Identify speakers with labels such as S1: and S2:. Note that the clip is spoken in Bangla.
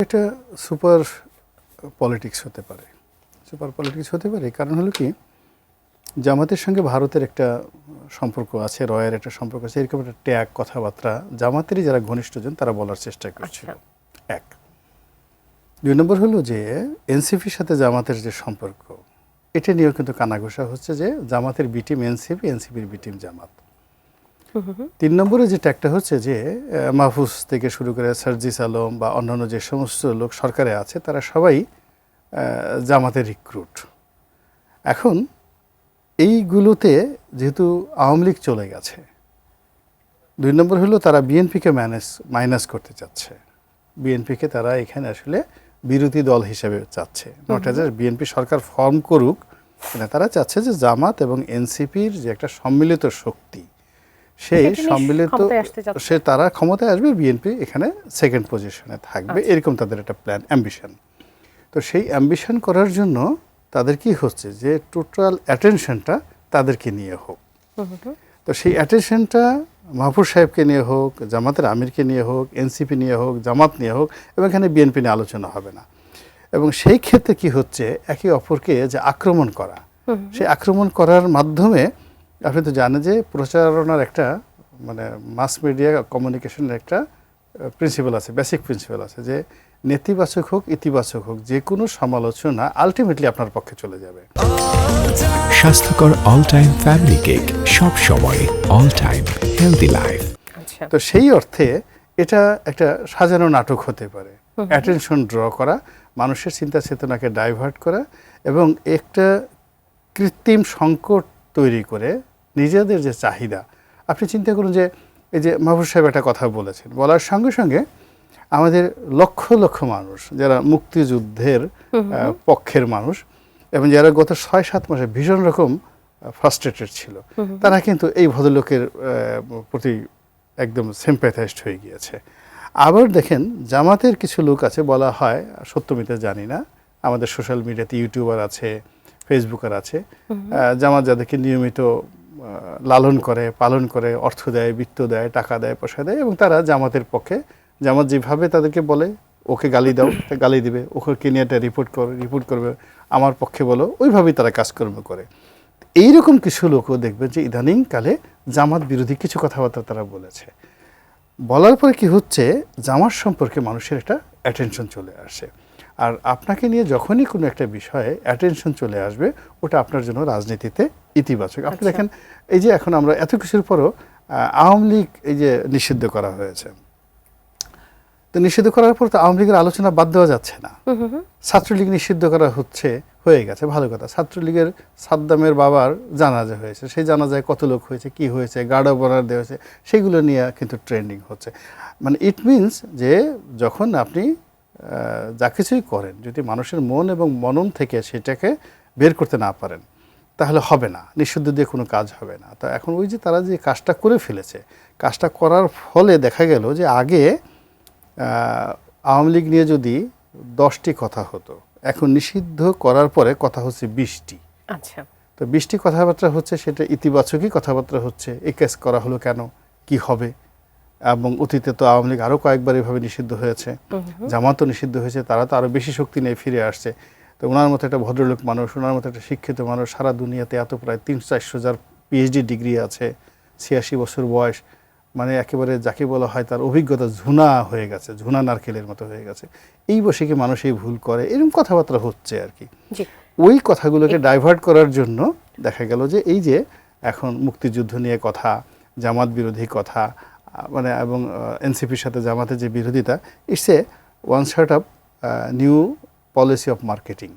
S1: এটা সুপার পলিটিক্স হতে পারে। সুপার পলিটিক্স হতে পারে কারণ হলো কি, জামাতের সঙ্গে ভারতের একটা সম্পর্ক আছে, রয়ের একটা সম্পর্ক আছে, এরকম একটা ট্যাগ কথাবার্তা জামাতেরই যারা ঘনিষ্ঠজন তারা বলার চেষ্টা করছিল। এক, দুই নম্বর হলো যে এনসিপির সাথে জামাতের যে সম্পর্ক, এটা নিয়েও কিন্তু কানাঘোষা হচ্ছে যে জামাতের বি টিম এনসিপি, এনসিপির বি টিম জামাত। তিন নম্বরে যে ট্যাগটা হচ্ছে যে মাহফুজ থেকে শুরু করে সার্জিস আলম বা অন্যান্য যে সমস্ত লোক সরকারে আছে তারা সবাই জামাতের রিক্রুট। এখন এইগুলোতে যেহেতু আওয়ামী লীগ চলে গেছে, দুই নম্বর হলো তারা বিএনপিকে মাইনাস করতে চাচ্ছে। বিএনপিকে তারা এখানে আসলে বিরোধী দল হিসেবে চাচ্ছে, not age BNP Sarkar form করুক, তারা চাচ্ছে যে জামাত এবং এনসিপির যে একটা সম্মিলিত শক্তি, সেই সম্মিলিত সে তারা ক্ষমতায় আসবে, বিএনপি এখানে সেকেন্ড পজিশনে থাকবে, এরকম তাদের একটা প্ল্যান, অ্যাম্বিশন। তো সেই অ্যাম্বিশন করার জন্য তাদের কি হচ্ছে যে টোটাল অ্যাটেনশনটা তাদেরকে নিয়ে হোক। তো সেই অ্যাটেনশনটা মাহফুজ সাহেবকে নিয়ে হোক, জামাতের আমিরকে নিয়ে হোক, এনসিপি নিয়ে হোক, জামাত নিয়ে হোক, এবং এখানে বিএনপি নিয়ে আলোচনা হবে না। এবং সেই ক্ষেত্রে কি হচ্ছে, একে অপরকে যে আক্রমণ করা, সেই আক্রমণ করার মাধ্যমে আপনি তো জানেন যে প্রচারণার একটা মানে মাস মিডিয়া কমিউনিকেশনের একটা প্রিন্সিপাল আছে, বেসিক প্রিন্সিপাল আছে, যে নেতিবাচক হোক ইতিবাচক হোক যে কোনো সমালোচনা আলটিমেটলি আপনার পক্ষে চলে যাবে।
S2: স্বাস্থ্যকর অল টাইম ফ্যামিলি কেক, সব সময় অল টাইম হেলদি লাইফ।
S1: তো সেই অর্থে এটা একটা সাজানো নাটক হতে পারে, অ্যাটেনশন ড্র করা, মানুষের চিন্তা চেতনাকে ডাইভার্ট করা, এবং একটা কৃত্রিম সংকট তৈরি করে নিজেদের যে চাহিদা। আপনি চিন্তা করুন যে এই যে মাহফুজ সাহেব একটা কথা বলেছেন, বলার সঙ্গে সঙ্গে আমাদের লক্ষ লক্ষ মানুষ যারা মুক্তিযুদ্ধের পক্ষের মানুষ এবং যারা গত 6-7 মাসে ভীষণ রকম ফ্রাস্ট্রেটেড ছিল, তারা কিন্তু এই ভদ্রলোকের প্রতি একদম সিম্প্যাথাইজড হয়ে গিয়েছে। আবার দেখেন জামাতের কিছু লোক আছে, বলা হয় সত্যমিতে জানি না, আমাদের সোশ্যাল মিডিয়াতে ইউটিউবার আছে, ফেসবুকার আছে, জামাত যাদেরকে নিয়মিত লালন করে, পালন করে, অর্থ দেয়, বৃত্ত দেয়, টাকা দেয়, পয়সা দেয়, এবং তারা জামাতের পক্ষে, জামাত যেভাবে তাদেরকে বলে ওকে গালি দাও, গালি দিবে, ওকে নিয়ে একটা রিপোর্ট করবে, আমার পক্ষে বলো, ওইভাবেই তারা কাজকর্ম করে। এইরকম কিছু লোকও দেখবেন যে ইদানিংকালে জামাত বিরোধী কিছু কথাবার্তা তারা বলেছে, বলার পরে কি হচ্ছে, জামাত সম্পর্কে মানুষের একটা অ্যাটেনশন চলে আসে। আর আপনাকে নিয়ে যখনই কোনো একটা বিষয়ে অ্যাটেনশন চলে আসবে, ওটা আপনার জন্য রাজনীতিতে ইতিবাচক। আপনি দেখেন এই যে এখন আমরা এত কিছুর পরও আওয়ামী লীগ এই যে নিষিদ্ধ করা হয়েছে, তো নিষিদ্ধ করার পর তো আওয়ামী লীগের আলোচনা বাদ দেওয়া যাচ্ছে না। ছাত্রলীগ নিষিদ্ধ করা হয়ে গেছে, ভালো কথা। ছাত্রলীগের সাদ্দামের বাবার জানাজা হয়েছে, সেই জানাজায় কত লোক হয়েছে, কি হয়েছে, গার্ড অব অনার দেওয়া হয়েছে, সেগুলো নিয়ে কিন্তু ট্রেন্ডিং হচ্ছে। মানে ইট মিনস যে যখন আপনি যা কিছুই করেন, যদি মানুষের মন এবং মনন থেকে সেটাকে বের করতে না পারেন, তাহলে হবে না, নিষিদ্ধ দিয়ে কোনো কাজ হবে না। তো এখন ওই যে তারা যে কাজটা করে ফেলেছে, কাজটা করার ফলে দেখা গেল যে আগে আওয়ামী লীগ নিয়ে যদি 10টি কথা হতো, এখন নিষিদ্ধ করার পরে কথা হচ্ছে 20টি।
S3: আচ্ছা,
S1: তো 20টি কথাবার্তা হচ্ছে, সেটা ইতিবাচকই কথাবার্তা হচ্ছে, এই কেস করা হলো কেন, কি হবে। এবং অতীতে তো আওয়ামী লীগ আরও কয়েকবার এভাবে নিষিদ্ধ হয়েছে, জামাতও নিষিদ্ধ হয়েছে, তারা তো আরও বেশি শক্তি নিয়ে ফিরে আসছে। তো ওনার মতো একটা ভদ্রলোক মানুষ, ওনার মতো একটা শিক্ষিত মানুষ, সারা দুনিয়াতে এত প্রায় 300-400 যার পিএইচডি ডিগ্রি আছে, 86 বছর বয়স, মানে একেবারে যাকে বলা হয় তার অভিজ্ঞতা ঝুনা হয়ে গেছে, ঝুনা নারকেলের মতো হয়ে গেছে, এই বসে কি মানুষ এই ভুল করে, এরকম কথাবার্তা হচ্ছে আর কি। ওই কথাগুলোকে ডাইভার্ট করার জন্য দেখা গেল যে এই যে এখন মুক্তিযুদ্ধ নিয়ে কথা, জামাত বিরোধী কথা, মানে এবং এনসিপির সাথে জামাতের যে বিরোধিতা, it's a one sort of new policy of marketing.